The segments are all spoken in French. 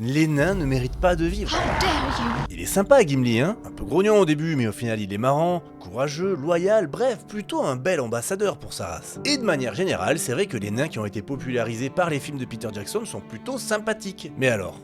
Les nains ne méritent pas de vivre. How dare you! Il est sympa Gimli, hein. Un peu grognon au début, mais au final il est marrant, courageux, loyal, bref, plutôt un bel ambassadeur pour sa race. Et de manière générale, c'est vrai que les nains qui ont été popularisés par les films de Peter Jackson sont plutôt sympathiques. Mais alors,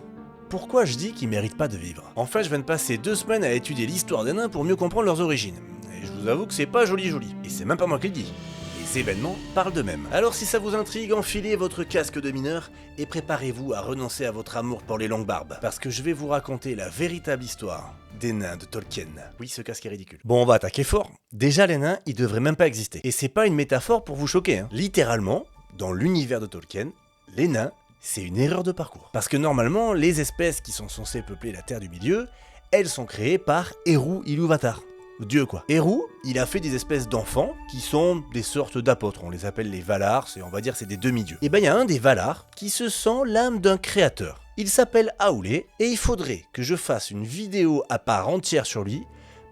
pourquoi je dis qu'ils méritent pas de vivre? En fait, je viens de passer 2 semaines à étudier l'histoire des nains pour mieux comprendre leurs origines. Et je vous avoue que c'est pas joli. Et c'est même pas moi qui le dis. Les événements parlent d'eux-mêmes. Alors si ça vous intrigue, enfilez votre casque de mineur et préparez-vous à renoncer à votre amour pour les longues barbes. Parce que je vais vous raconter la véritable histoire des nains de Tolkien. Oui, ce casque est ridicule. Bon, on va attaquer fort. Déjà, les nains, ils devraient même pas exister. Et c'est pas une métaphore pour vous choquer, hein. Littéralement, dans l'univers de Tolkien, les nains, c'est une erreur de parcours. Parce que normalement, les espèces qui sont censées peupler la Terre du Milieu, elles sont créées par Eru Ilúvatar. Dieu quoi. Eru, il a fait des espèces d'enfants qui sont des sortes d'apôtres, on les appelle les Valar, on va dire c'est des demi-dieux. Et ben il y a un des Valar qui se sent l'âme d'un créateur. Il s'appelle Aulé et il faudrait que je fasse une vidéo à part entière sur lui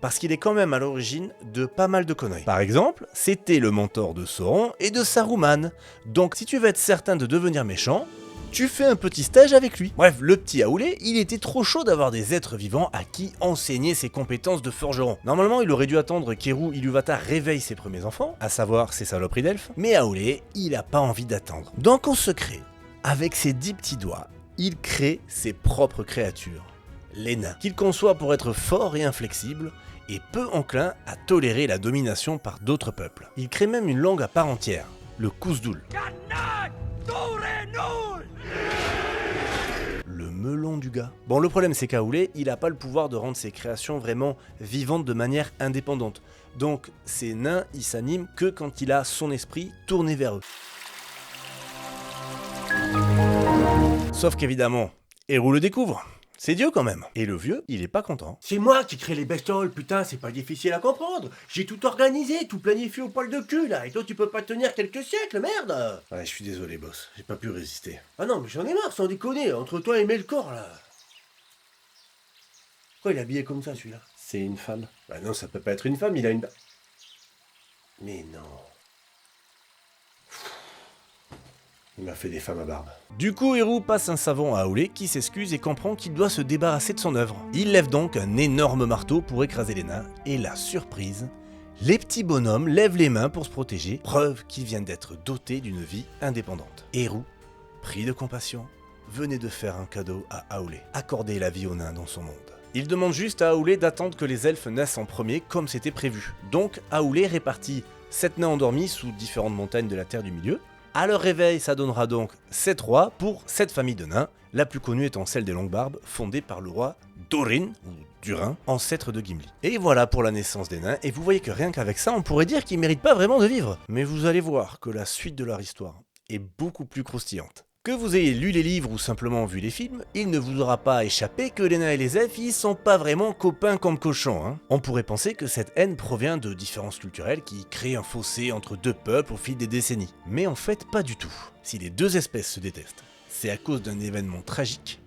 parce qu'il est quand même à l'origine de pas mal de conneries. Par exemple, c'était le mentor de Sauron et de Saruman. Donc si tu veux être certain de devenir méchant, tu fais un petit stage avec lui. Bref, le petit Aulé, il était trop chaud d'avoir des êtres vivants à qui enseigner ses compétences de forgeron. Normalement, il aurait dû attendre qu'Eru Ilúvatar réveille ses premiers enfants, à savoir ses saloperies d'elfes, mais Aulé, il a pas envie d'attendre. Donc en secret, avec ses 10 petits doigts, il crée ses propres créatures, les nains, qu'il conçoit pour être forts et inflexibles, et peu enclin à tolérer la domination par d'autres peuples. Il crée même une langue à part entière, le Khuzdul. Le melon du gars. Bon, le problème c'est qu'Aulé, il a pas le pouvoir de rendre ses créations vraiment vivantes de manière indépendante. Donc, ces nains, ils s'animent que quand il a son esprit tourné vers eux. Sauf qu'évidemment, Eru le découvre. C'est Dieu quand même. Et le vieux, il est pas content. C'est moi qui crée les bestioles, putain, c'est pas difficile à comprendre. J'ai tout organisé, tout planifié au poil de cul, là, et toi tu peux pas tenir quelques siècles, merde. Ouais, je suis désolé, boss. J'ai pas pu résister. Ah non, mais j'en ai marre, sans déconner, entre toi et Melkor, là. Pourquoi il est habillé comme ça, celui-là? C'est une femme. Bah non, ça peut pas être une femme, il a une... Mais non... Il m'a fait des femmes à barbe. Du coup, Eru passe un savon à Aulé qui s'excuse et comprend qu'il doit se débarrasser de son œuvre. Il lève donc un énorme marteau pour écraser les nains, et la surprise, les petits bonhommes lèvent les mains pour se protéger, preuve qu'ils viennent d'être dotés d'une vie indépendante. Eru, pris de compassion, venait de faire un cadeau à Aulé, accorder la vie aux nains dans son monde. Il demande juste à Aulé d'attendre que les elfes naissent en premier comme c'était prévu. Donc Aulé répartit 7 nains endormis sous différentes montagnes de la Terre du Milieu. À leur réveil, ça donnera donc 7 rois pour 7 familles de nains, la plus connue étant celle des Longues Barbes, fondée par le roi Durin, ou Durin, ancêtre de Gimli. Et voilà pour la naissance des nains, et vous voyez que rien qu'avec ça, on pourrait dire qu'ils méritent pas vraiment de vivre. Mais vous allez voir que la suite de leur histoire est beaucoup plus croustillante. Que vous ayez lu les livres ou simplement vu les films, il ne vous aura pas échappé que les nains et les elfes, ils sont pas vraiment copains comme cochons, hein. On pourrait penser que cette haine provient de différences culturelles qui créent un fossé entre deux peuples au fil des décennies. Mais en fait, pas du tout. Si les deux espèces se détestent, c'est à cause d'un événement tragique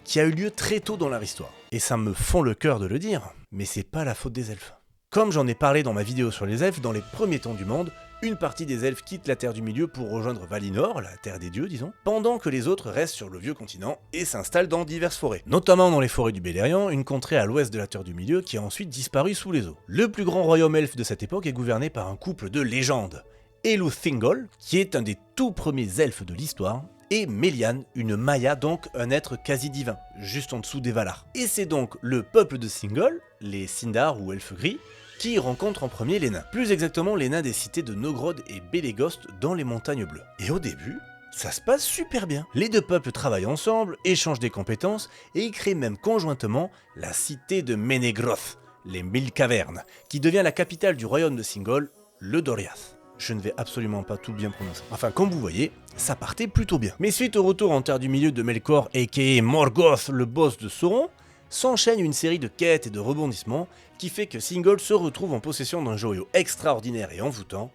qui a eu lieu très tôt dans leur histoire. Et ça me fend le cœur de le dire, mais c'est pas la faute des elfes. Comme j'en ai parlé dans ma vidéo sur les elfes, dans les premiers temps du monde, une partie des elfes quitte la Terre du Milieu pour rejoindre Valinor, la Terre des Dieux disons, pendant que les autres restent sur le vieux continent et s'installent dans diverses forêts. Notamment dans les forêts du Beleriand, une contrée à l'ouest de la Terre du Milieu qui a ensuite disparu sous les eaux. Le plus grand royaume elfe de cette époque est gouverné par un couple de légendes, Elúthingol, qui est un des tout premiers elfes de l'histoire, et Melian, une Maya, donc un être quasi divin, juste en dessous des Valar. Et c'est donc le peuple de Thingol, les Sindar ou elfes gris, qui rencontre en premier les nains. Plus exactement les nains des cités de Nogrod et Belegost dans les montagnes bleues. Et au début, ça se passe super bien. Les deux peuples travaillent ensemble, échangent des compétences, et ils créent même conjointement la cité de Menegroth, les 1000 cavernes, qui devient la capitale du royaume de Thingol, le Doriath. Je ne vais absolument pas tout bien prononcer. Enfin, comme vous voyez, ça partait plutôt bien. Mais suite au retour en Terre du Milieu de Melkor, a.k.a. Morgoth, le boss de Sauron, s'enchaîne une série de quêtes et de rebondissements qui fait que Thingol se retrouve en possession d'un joyau extraordinaire et envoûtant,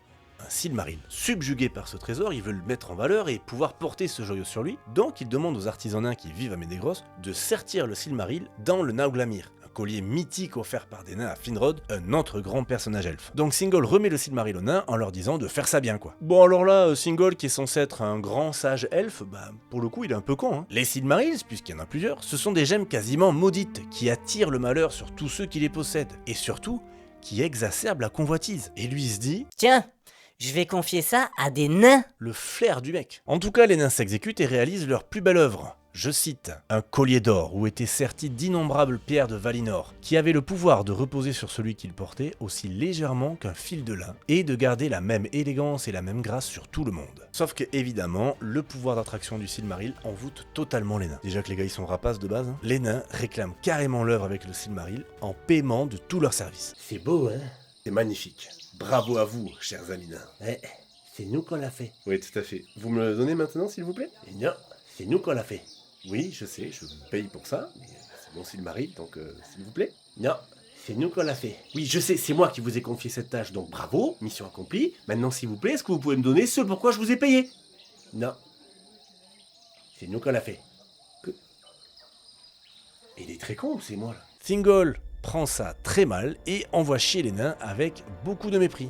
un Silmaril. Subjugué par ce trésor, il veut le mettre en valeur et pouvoir porter ce joyau sur lui, donc il demande aux artisans nains qui vivent à Menegroth de sertir le Silmaril dans le Nauglamir, un collier mythique offert par des nains à Finrod, un autre grand personnage elfe. Donc Singol remet le Silmaril aux nains en leur disant de faire ça bien quoi. Bon alors là, Singol qui est censé être un grand sage elfe, pour le coup il est un peu con hein. Les Silmarils, puisqu'il y en a plusieurs, ce sont des gemmes quasiment maudites qui attirent le malheur sur tous ceux qui les possèdent, et surtout qui exacerbent la convoitise. Et lui il se dit... Tiens, je vais confier ça à des nains. Le flair du mec. En tout cas, les nains s'exécutent et réalisent leur plus belle œuvre. Je cite, un collier d'or où étaient serties d'innombrables pierres de Valinor, qui avaient le pouvoir de reposer sur celui qui le portait aussi légèrement qu'un fil de lin, et de garder la même élégance et la même grâce sur tout le monde. Sauf que, évidemment, le pouvoir d'attraction du Silmaril envoûte totalement les nains. Déjà que les gars ils sont rapaces de base, hein. Les nains réclament carrément l'œuvre avec le Silmaril en paiement de tout leur service. C'est beau, hein? C'est magnifique. Bravo à vous, chers amis nains. Ouais, c'est nous qu'on l'a fait. Oui, tout à fait. Vous me le donnez maintenant, s'il vous plaît? Et non, c'est nous qu'on l'a fait. Oui, je sais, je paye pour ça, mais c'est mon Silmaril, donc s'il vous plaît. Non, c'est nous qu'on l'a fait. Oui, je sais, c'est moi qui vous ai confié cette tâche, donc bravo, mission accomplie. Maintenant, s'il vous plaît, est-ce que vous pouvez me donner ce pourquoi je vous ai payé? Non. C'est nous qu'on l'a fait. Il est très con, c'est moi là. Thingol prend ça très mal et envoie chier les nains avec beaucoup de mépris.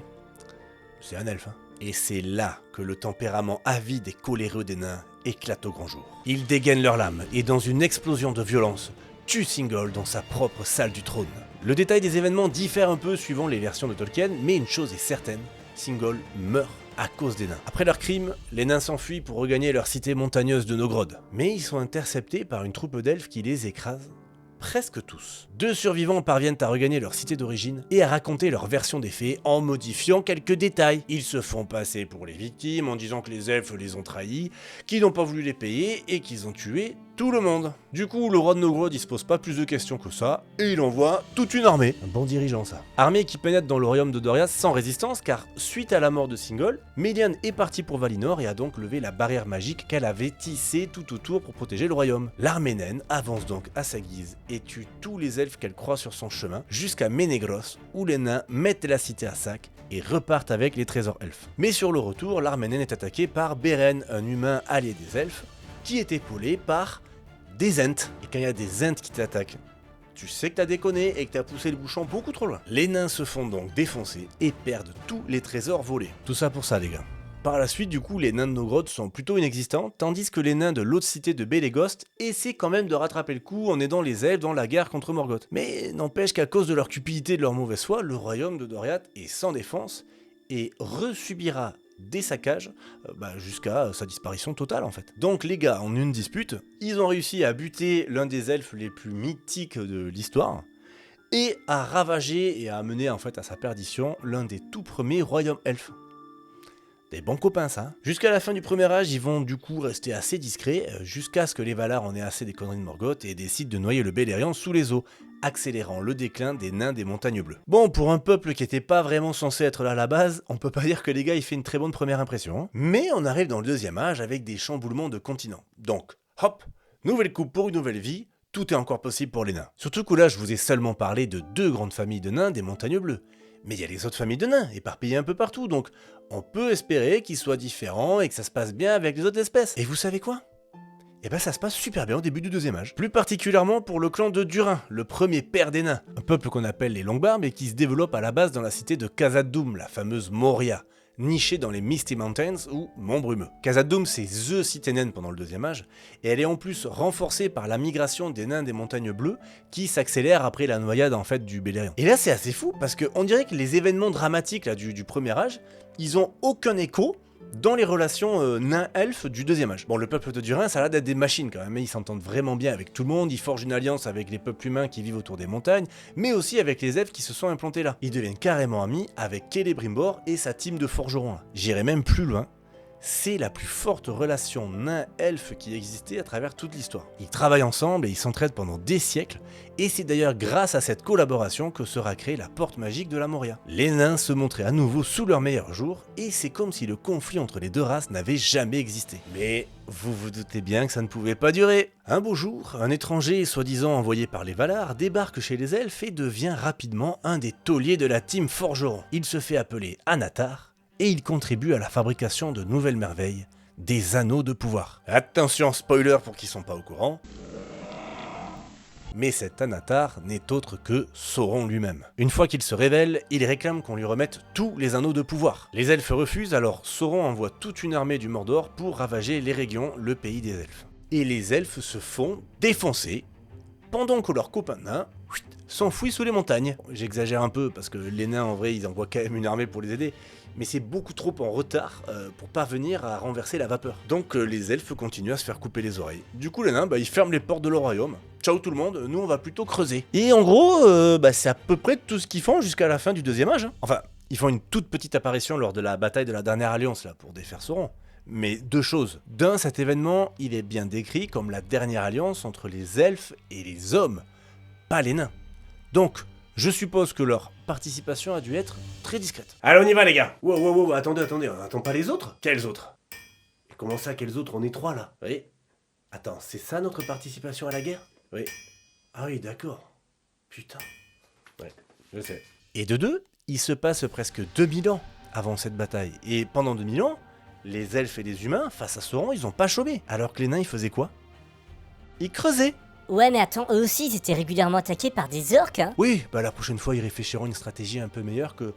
C'est un elfe, hein. Et c'est là que le tempérament avide et coléreux des nains éclate au grand jour. Ils dégainent leurs lames et dans une explosion de violence, tuent Thingol dans sa propre salle du trône. Le détail des événements diffère un peu suivant les versions de Tolkien, mais une chose est certaine, Thingol meurt à cause des nains. Après leur crime, les nains s'enfuient pour regagner leur cité montagneuse de Nogrod. Mais ils sont interceptés par une troupe d'elfes qui les écrase. Presque tous. 2 survivants parviennent à regagner leur cité d'origine et à raconter leur version des faits en modifiant quelques détails. Ils se font passer pour les victimes en disant que les elfes les ont trahis, qu'ils n'ont pas voulu les payer et qu'ils ont tué tout le monde. Du coup, le roi de Nogrod il se pose pas plus de questions que ça et il envoie toute une armée. Un bon dirigeant ça. Armée qui pénètre dans le royaume de Doriath sans résistance car suite à la mort de Singol, Méliane est partie pour Valinor et a donc levé la barrière magique qu'elle avait tissée tout autour pour protéger le royaume. L'armée naine avance donc à sa guise et tue tous les elfes qu'elle croise sur son chemin jusqu'à Ménégros où les nains mettent la cité à sac et repartent avec les trésors elfes. Mais sur le retour, l'armée naine est attaquée par Beren, un humain allié des elfes, qui est épaulé par des Ents. Et quand il y a des Ents qui t'attaquent, tu sais que t'as déconné et que t'as poussé le bouchon beaucoup trop loin. Les nains se font donc défoncer et perdent tous les trésors volés. Tout ça pour ça les gars. Par la suite, du coup, les nains de Nogrod sont plutôt inexistants, tandis que les nains de l'autre cité de Belegost essaient quand même de rattraper le coup en aidant les elfes dans la guerre contre Morgoth. Mais n'empêche qu'à cause de leur cupidité et de leur mauvaise foi, le royaume de Doriath est sans défense et resubira des saccages jusqu'à sa disparition totale en fait. Donc les gars, en une dispute, ils ont réussi à buter l'un des elfes les plus mythiques de l'histoire et à ravager et à amener en fait à sa perdition l'un des tout premiers royaumes elfes. Des bons copains ça. Jusqu'à la fin du premier âge, ils vont du coup rester assez discrets, jusqu'à ce que les Valar en aient assez des conneries de Morgoth et décident de noyer le Beleriand sous les eaux, accélérant le déclin des nains des montagnes bleues. Bon, pour un peuple qui était pas vraiment censé être là à la base, on peut pas dire que les gars ils fait une très bonne première impression. Hein. Mais on arrive dans le deuxième âge avec des chamboulements de continents. Donc, hop, nouvelle coupe pour une nouvelle vie, tout est encore possible pour les nains. Surtout que là, je vous ai seulement parlé de 2 grandes familles de nains des montagnes bleues. Mais il y a les autres familles de nains, éparpillées un peu partout, donc on peut espérer qu'ils soient différents et que ça se passe bien avec les autres espèces. Et vous savez quoi ? Eh ben ça se passe super bien au début du deuxième âge. Plus particulièrement pour le clan de Durin, le premier père des nains. Un peuple qu'on appelle les Longbarbes et qui se développe à la base dans la cité de Khazad-dûm, la fameuse Moria, nichée dans les Misty Mountains ou Mont Brumeux. Khazad-dûm c'est THE cité naine pendant le deuxième âge, et elle est en plus renforcée par la migration des nains des montagnes bleues qui s'accélère après la noyade en fait du Beleriand. Et là c'est assez fou parce qu'on dirait que les événements dramatiques là, du premier âge, ils ont aucun écho dans les relations nains-elfes du deuxième âge. Bon, le peuple de Durin, ça a l'air d'être des machines quand même, mais ils s'entendent vraiment bien avec tout le monde, ils forgent une alliance avec les peuples humains qui vivent autour des montagnes, mais aussi avec les elfes qui se sont implantés là. Ils deviennent carrément amis avec Celebrimbor et sa team de forgerons là. J'irai même plus loin. C'est la plus forte relation nain-elfe qui existait à travers toute l'histoire. Ils travaillent ensemble et ils s'entraident pendant des siècles, et c'est d'ailleurs grâce à cette collaboration que sera créée la porte magique de la Moria. Les nains se montraient à nouveau sous leur meilleur jour, et c'est comme si le conflit entre les deux races n'avait jamais existé. Mais vous vous doutez bien que ça ne pouvait pas durer. Un beau jour, un étranger, soi-disant envoyé par les Valar, débarque chez les elfes et devient rapidement un des tauliers de la team forgeron. Il se fait appeler Anatar, et il contribue à la fabrication de nouvelles merveilles, des anneaux de pouvoir. Attention, spoiler pour qui sont pas au courant. Mais cet Anatar n'est autre que Sauron lui-même. Une fois qu'il se révèle, il réclame qu'on lui remette tous les anneaux de pouvoir. Les elfes refusent, alors Sauron envoie toute une armée du Mordor pour ravager l'Eregion, le pays des elfes. Et les elfes se font défoncer, pendant que leurs copains nains s'enfuient sous les montagnes. J'exagère un peu, parce que les nains, en vrai, ils envoient quand même une armée pour les aider, mais c'est beaucoup trop en retard pour parvenir à renverser la vapeur. Donc les elfes continuent à se faire couper les oreilles. Du coup les nains, ils ferment les portes de leur royaume. Ciao tout le monde, nous on va plutôt creuser. Et en gros, c'est à peu près tout ce qu'ils font jusqu'à la fin du deuxième âge. Enfin, ils font une toute petite apparition lors de la bataille de la dernière alliance là, pour défaire Sauron. Mais deux choses. D'un, cet événement, il est bien décrit comme la dernière alliance entre les elfes et les hommes, pas les nains. Donc, je suppose que leur participation a dû être très discrète. Allez, on y va les gars. Wow, attendez, on attend pas les autres? Quels autres? Et comment ça, quels autres? On est 3 là. Oui. Attends, c'est ça notre participation à la guerre? Oui. Ah oui, d'accord. Putain. Ouais, je sais. Et de deux, il se passe presque 2000 ans avant cette bataille. Et pendant 2000 ans, les elfes et les humains, face à Sauron, ils ont pas chômé. Alors que les nains, ils faisaient quoi? Ils creusaient. Ouais, mais attends, eux aussi, ils étaient régulièrement attaqués par des orques, hein. Oui, la prochaine fois, ils réfléchiront une stratégie un peu meilleure que...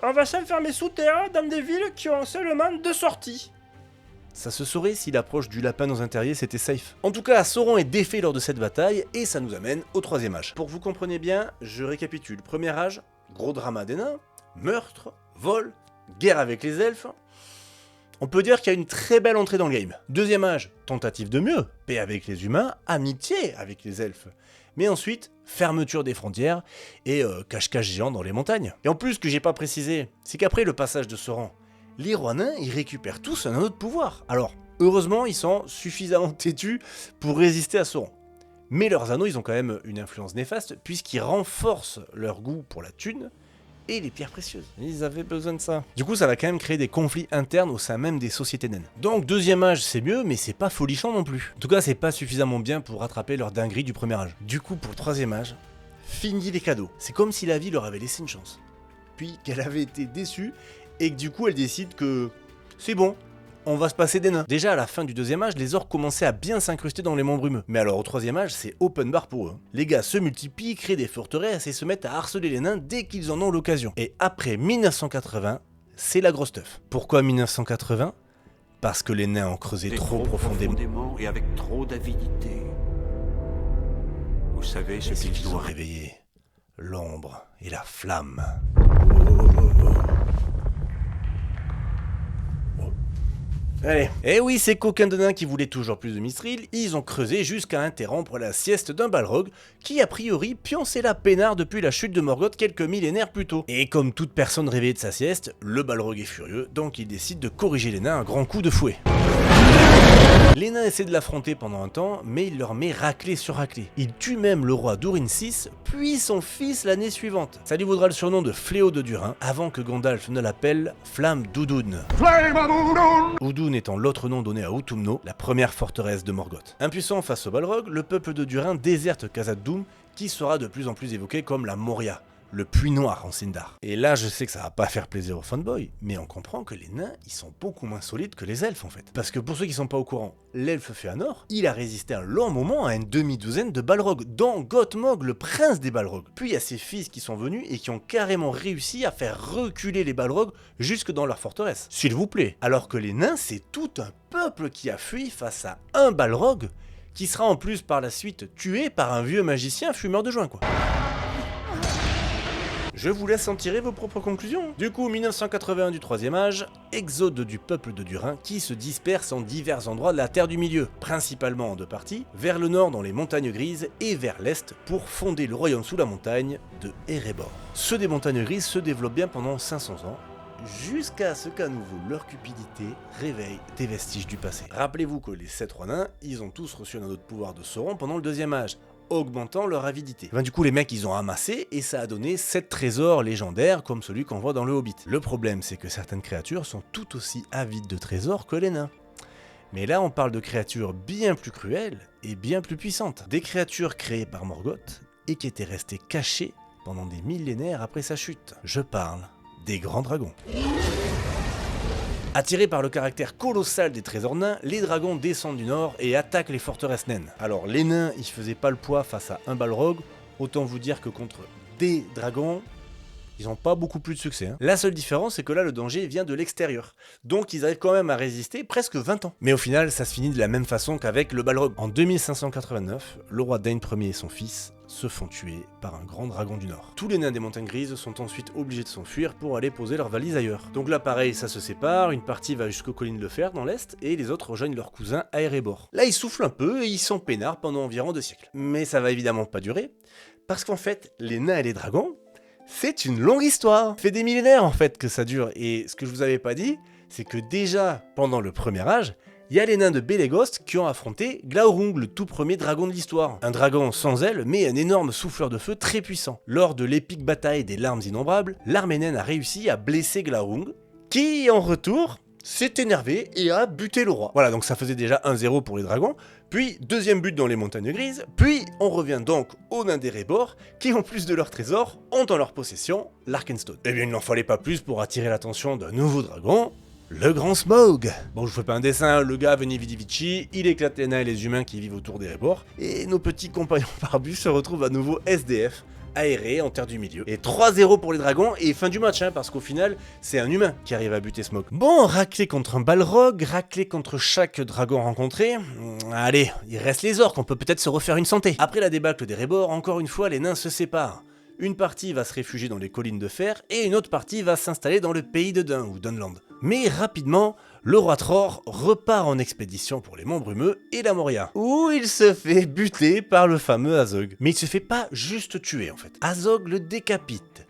On va s'enfermer sous terre dans des villes qui ont seulement 2 sorties. Ça se saurait si l'approche du lapin dans un terrier c'était safe. En tout cas, Sauron est défait lors de cette bataille et ça nous amène au troisième âge. Pour que vous compreniez bien, je récapitule. Premier âge, gros drama des nains, meurtre, vol, guerre avec les elfes. On peut dire qu'il y a une très belle entrée dans le game. Deuxième âge, tentative de mieux, paix avec les humains, amitié avec les elfes. Mais ensuite, fermeture des frontières et cache-cache géant dans les montagnes. Et en plus, ce que j'ai pas précisé, c'est qu'après le passage de Sauron, les rois nains, ils récupèrent tous un autre pouvoir. Alors, heureusement, ils sont suffisamment têtus pour résister à Sauron. Mais leurs anneaux, ils ont quand même une influence néfaste, puisqu'ils renforcent leur goût pour la thune et les pierres précieuses. Ils avaient besoin de ça. Du coup, ça va quand même créer des conflits internes au sein même des sociétés naines. Donc, deuxième âge, c'est mieux, mais c'est pas folichon non plus. En tout cas, c'est pas suffisamment bien pour rattraper leur dinguerie du premier âge. Du coup, pour le troisième âge, fini les cadeaux. C'est comme si la vie leur avait laissé une chance. Puis qu'elle avait été déçue, et que du coup, elle décide que c'est bon, on va se passer des nains. Déjà à la fin du deuxième âge, les orques commençaient à bien s'incruster dans les monts brumeux. Mais alors au troisième âge, c'est open bar pour eux. Les gars se multiplient, créent des forteresses et se mettent à harceler les nains dès qu'ils en ont l'occasion. Et après 1980, c'est la grosse teuf. Pourquoi 1980 ? Parce que les nains ont creusé trop profondément et avec trop d'avidité. Vous savez ce qu'ils ont doivent réveillé l'ombre et la flamme. Allez. Eh oui, ces coquins de nains qui voulaient toujours plus de Mithril, ils ont creusé jusqu'à interrompre la sieste d'un Balrog qui a priori pionçait la peinard depuis la chute de Morgoth quelques millénaires plus tôt. Et comme toute personne réveillée de sa sieste, le Balrog est furieux, donc il décide de corriger les nains à grands coups de fouet. Les nains essaient de l'affronter pendant un temps, mais il leur met raclée sur raclée. Il tue même le roi Durin VI, puis son fils l'année suivante. Ça lui vaudra le surnom de Fléau de Durin, avant que Gandalf ne l'appelle Flamme d'Udun. Udun étant l'autre nom donné à Utumno, la première forteresse de Morgoth. Impuissant face au Balrog, le peuple de Durin déserte Khazad-dûm, qui sera de plus en plus évoqué comme la Moria, le puits noir en Sindar. Et là, je sais que ça va pas faire plaisir aux fanboys, mais on comprend que les nains, ils sont beaucoup moins solides que les elfes en fait. Parce que pour ceux qui sont pas au courant, l'elfe Fëanor, il a résisté un long moment à une demi-douzaine de Balrogs, dont Gothmog, le prince des Balrogs. Puis il y a ses fils qui sont venus et qui ont carrément réussi à faire reculer les Balrogs jusque dans leur forteresse. S'il vous plaît. Alors que les nains, c'est tout un peuple qui a fui face à un Balrog, qui sera en plus par la suite tué par un vieux magicien fumeur de joint quoi. Je vous laisse en tirer vos propres conclusions. Du coup, 1981 du troisième âge, exode du peuple de Durin qui se disperse en divers endroits de la Terre du Milieu, principalement en deux parties, vers le nord dans les montagnes grises et vers l'est pour fonder le royaume sous la montagne de Erebor. Ceux des montagnes grises se développent bien pendant 500 ans, jusqu'à ce qu'à nouveau leur cupidité réveille des vestiges du passé. Rappelez-vous que les 7 rois nains, ils ont tous reçu un autre pouvoir de Sauron pendant le deuxième âge, augmentant leur avidité. Du coup les mecs ils ont amassé et ça a donné 7 trésors légendaires comme celui qu'on voit dans le Hobbit. Le problème c'est que certaines créatures sont tout aussi avides de trésors que les nains. Mais là on parle de créatures bien plus cruelles et bien plus puissantes. Des créatures créées par Morgoth et qui étaient restées cachées pendant des millénaires après sa chute. Je parle des grands dragons. Attirés par le caractère colossal des trésors nains, les dragons descendent du nord et attaquent les forteresses naines. Alors les nains, ils faisaient pas le poids face à un balrog, autant vous dire que contre des dragons, ils n'ont pas beaucoup plus de succès. Hein. La seule différence, c'est que là, le danger vient de l'extérieur. Donc, ils arrivent quand même à résister presque 20 ans. Mais au final, ça se finit de la même façon qu'avec le Balrog. En 2589, le roi Dain Ier et son fils se font tuer par un grand dragon du Nord. Tous les nains des montagnes grises sont ensuite obligés de s'enfuir pour aller poser leurs valises ailleurs. Donc là, pareil, ça se sépare, une partie va jusqu'aux collines de Fer dans l'est, et les autres rejoignent leurs cousins à Erebor. Là, ils soufflent un peu et ils sont peinards pendant environ 2 siècles. Mais ça va évidemment pas durer, parce qu'en fait, les nains et les dragons, c'est une longue histoire. Ça fait des millénaires en fait que ça dure. Et ce que je vous avais pas dit, c'est que déjà pendant le premier âge, il y a les nains de Belegost qui ont affronté Glaurung, le tout premier dragon de l'histoire. Un dragon sans ailes, mais un énorme souffleur de feu très puissant. Lors de l'épique bataille des larmes innombrables, l'armée naine a réussi à blesser Glaurung, qui en retour s'est énervé et a buté le roi. Voilà, donc ça faisait déjà 1-0 pour les dragons, puis deuxième but dans les montagnes grises, puis on revient donc aux nains d'Erebor, qui en plus de leurs trésors, ont en leur possession l'Arkenstone. Eh bien il n'en fallait pas plus pour attirer l'attention d'un nouveau dragon, le Grand Smaug. Bon, je vous fais pas un dessin, le gars Veni Vidi Vici, il éclate les nains et les humains qui vivent autour d'Erebor, et nos petits compagnons barbus se retrouvent à nouveau SDF, aéré en terre du milieu. Et 3-0 pour les dragons, et fin du match, hein, parce qu'au final, c'est un humain qui arrive à buter Smaug. Bon, raclé contre un balrog, raclé contre chaque dragon rencontré, allez, il reste les orques, on peut peut-être se refaire une santé. Après la débâcle d'Erebor, encore une fois, les nains se séparent. Une partie va se réfugier dans les collines de Fer, et une autre partie va s'installer dans le pays de Dain, ou Dunland. Mais rapidement, le roi Tror repart en expédition pour les Monts Brumeux et la Moria, où il se fait buter par le fameux Azog. Mais il se fait pas juste tuer en fait. Azog le décapite,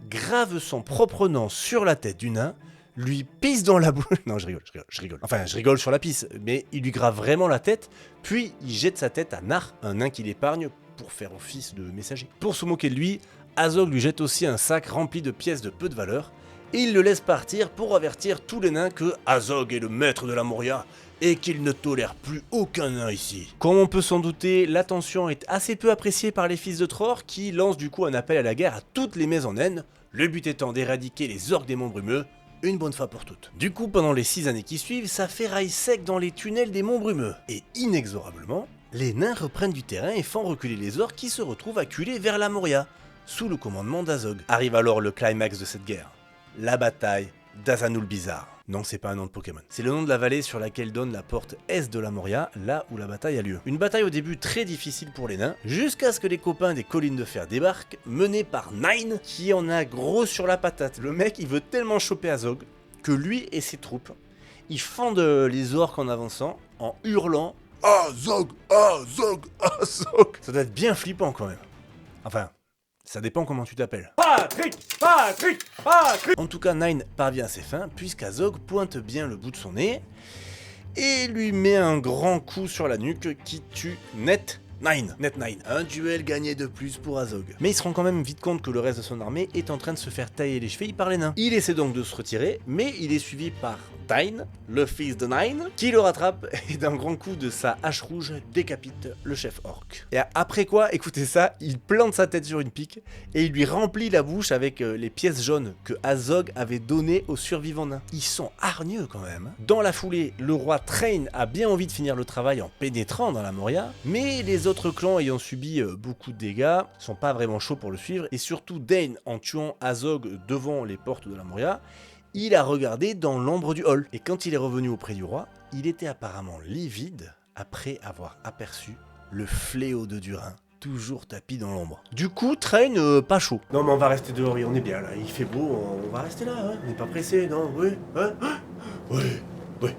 grave son propre nom sur la tête du nain, lui pisse dans la bouche... Non, je rigole. Enfin, je rigole sur la pisse, mais il lui grave vraiment la tête, puis il jette sa tête à Nar, un nain qu'il épargne pour faire office de messager. Pour se moquer de lui, Azog lui jette aussi un sac rempli de pièces de peu de valeur, et il le laisse partir pour avertir tous les nains que Azog est le maître de la Moria et qu'il ne tolère plus aucun nain ici. Comme on peut s'en douter, l'attention est assez peu appréciée par les fils de Tror qui lancent du coup un appel à la guerre à toutes les maisons naines, le but étant d'éradiquer les orques des Monts Brumeux une bonne fois pour toutes. Du coup, pendant les 6 années qui suivent, ça ferraille sec dans les tunnels des Monts Brumeux, et inexorablement, les nains reprennent du terrain et font reculer les orques qui se retrouvent acculés vers la Moria, sous le commandement d'Azog. Arrive alors le climax de cette guerre. La bataille d'Azanul Bizarre. Non, c'est pas un nom de Pokémon. C'est le nom de la vallée sur laquelle donne la porte est de la Moria, là où la bataille a lieu. Une bataille au début très difficile pour les nains, jusqu'à ce que les copains des collines de Fer débarquent, menés par Nain, qui en a gros sur la patate. Le mec, il veut tellement choper Azog, que lui et ses troupes, ils fendent les orques en avançant, en hurlant « Azog, Azog, Azog !» Ça doit être bien flippant quand même. Enfin... ça dépend comment tu t'appelles. Patrick. En tout cas, Nain parvient à ses fins, puisqu'Azog pointe bien le bout de son nez et lui met un grand coup sur la nuque qui tue net Nain. Un duel gagné de plus pour Azog. Mais il se rend quand même vite compte que le reste de son armée est en train de se faire tailler les chevilles par les nains. Il essaie donc de se retirer, mais il est suivi par Dain, le fils de Nain, qui le rattrape et d'un grand coup de sa hache rouge décapite le chef orc. Et après quoi, écoutez ça, il plante sa tête sur une pique et il lui remplit la bouche avec les pièces jaunes que Azog avait données aux survivants nains. Ils sont hargneux quand même. Dans la foulée, le roi Thrain a bien envie de finir le travail en pénétrant dans la Moria, mais les autres clans ayant subi beaucoup de dégâts sont pas vraiment chauds pour le suivre, et surtout Dain, en tuant Azog devant les portes de la Moria, il a regardé dans l'ombre du hall, et quand il est revenu auprès du roi, il était apparemment livide après avoir aperçu le fléau de Durin, toujours tapi dans l'ombre. Du coup, Thrain, pas chaud. Non mais on va rester dehors, on est bien là, il fait beau, on va rester là, hein. On n'est pas pressé, non, oui, hein, oui.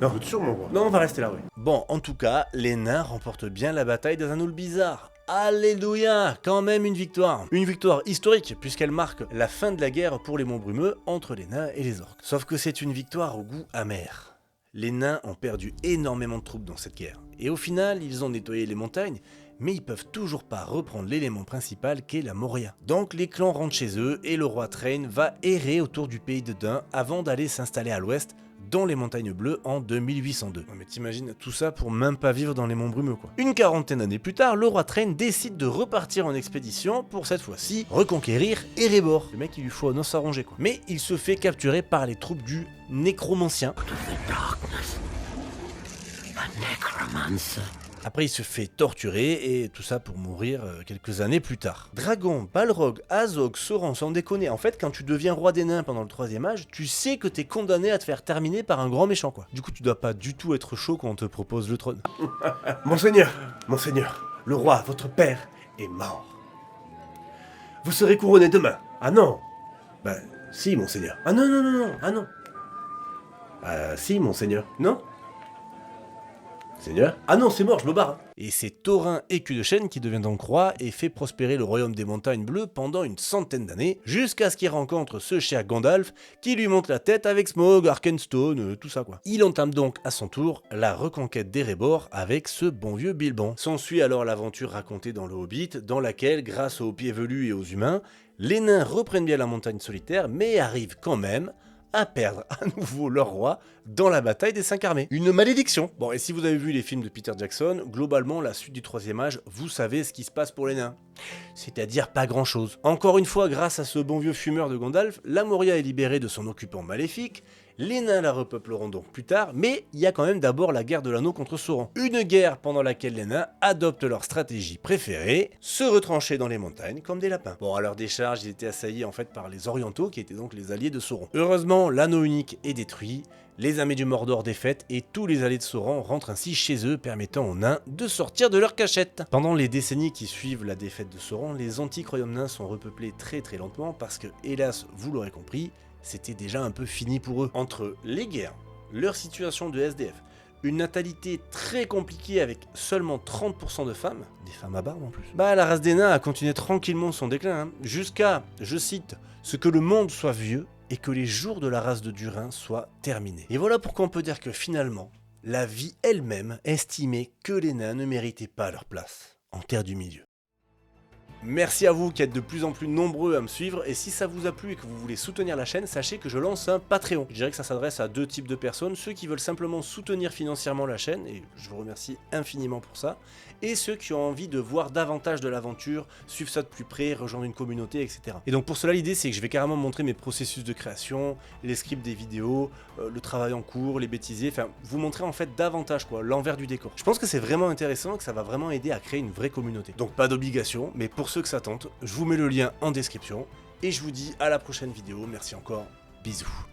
Non, sûr mon roi. Non, on va rester là, oui. Bon, en tout cas, les nains remportent bien la bataille d'Azanul Bizarre. Alléluia, quand même une victoire. Une victoire historique, puisqu'elle marque la fin de la guerre pour les Monts Brumeux entre les nains et les orques. Sauf que c'est une victoire au goût amer. Les nains ont perdu énormément de troupes dans cette guerre. Et au final, ils ont nettoyé les montagnes, mais ils peuvent toujours pas reprendre l'élément principal qu'est la Moria. Donc les clans rentrent chez eux et le roi Thrain va errer autour du pays de Dain avant d'aller s'installer à l'ouest dans les montagnes bleues en 2802. Ouais, mais t'imagines tout ça pour même pas vivre dans les monts brumeux quoi. Une quarantaine d'années plus tard, le roi Train décide de repartir en expédition pour cette fois-ci reconquérir Erebor. Le mec il lui faut un os à ronger quoi. Mais il se fait capturer par les troupes du nécromancien. Après, il se fait torturer et tout ça pour mourir quelques années plus tard. Dragon, Balrog, Azog, Sauron, sans déconner. En fait, quand tu deviens roi des nains pendant le 3e âge, tu sais que t'es condamné à te faire terminer par un grand méchant, quoi. Du coup, tu dois pas du tout être chaud quand on te propose le trône. Monseigneur, le roi, votre père, est mort. Vous serez couronné demain. Ah non. Ben, si, monseigneur. Ah non, ah non. Ah si, monseigneur. Non. Seigneur? Ah non, c'est mort, je me barre. Et c'est Thorin Écu de Chêne qui devient donc roi et fait prospérer le royaume des montagnes bleues pendant une centaine d'années, jusqu'à ce qu'il rencontre ce cher Gandalf qui lui monte la tête avec Smaug, Arkenstone, tout ça quoi. Il entame donc à son tour la reconquête d'Erebor avec ce bon vieux Bilbon. S'ensuit alors l'aventure racontée dans le Hobbit, dans laquelle, grâce aux pieds velus et aux humains, les nains reprennent bien la montagne solitaire, mais arrivent quand même à perdre à nouveau leur roi dans la bataille des 5 armées. Une malédiction. Bon, et si vous avez vu les films de Peter Jackson, globalement, la suite du 3e âge, vous savez ce qui se passe pour les nains. C'est-à-dire pas grand-chose. Encore une fois, grâce à ce bon vieux fumeur de Gandalf, la Moria est libérée de son occupant maléfique, les nains la repeupleront donc plus tard, mais il y a quand même d'abord la guerre de l'anneau contre Sauron. Une guerre pendant laquelle les nains adoptent leur stratégie préférée, se retrancher dans les montagnes comme des lapins. Bon, à leur décharge, ils étaient assaillis en fait par les Orientaux, qui étaient donc les alliés de Sauron. Heureusement, l'anneau unique est détruit, les armées du Mordor défaites et tous les alliés de Sauron rentrent ainsi chez eux, permettant aux nains de sortir de leur cachette. Pendant les décennies qui suivent la défaite de Sauron, les antiques royaumes nains sont repeuplés très lentement parce que, hélas, vous l'aurez compris, c'était déjà un peu fini pour eux. Entre les guerres, leur situation de SDF, une natalité très compliquée avec seulement 30% de femmes, des femmes à barbe en plus, bah la race des nains a continué tranquillement son déclin, hein, jusqu'à, je cite, ce que le monde soit vieux et que les jours de la race de Durin soient terminés. Et voilà pourquoi on peut dire que finalement, la vie elle-même estimait que les nains ne méritaient pas leur place en terre du milieu. Merci à vous qui êtes de plus en plus nombreux à me suivre, et si ça vous a plu et que vous voulez soutenir la chaîne, sachez que je lance un Patreon. Je dirais que ça s'adresse à 2 types de personnes, ceux qui veulent simplement soutenir financièrement la chaîne, et je vous remercie infiniment pour ça, et ceux qui ont envie de voir davantage de l'aventure, suivre ça de plus près, rejoindre une communauté, etc. Et donc pour cela, l'idée c'est que je vais carrément montrer mes processus de création, les scripts des vidéos, le travail en cours, les bêtisiers, enfin vous montrer en fait davantage quoi, l'envers du décor. Je pense que c'est vraiment intéressant et que ça va vraiment aider à créer une vraie communauté. Donc pas d'obligation, mais pour ceux que ça tente, je vous mets le lien en description, et je vous dis à la prochaine vidéo, merci encore, bisous.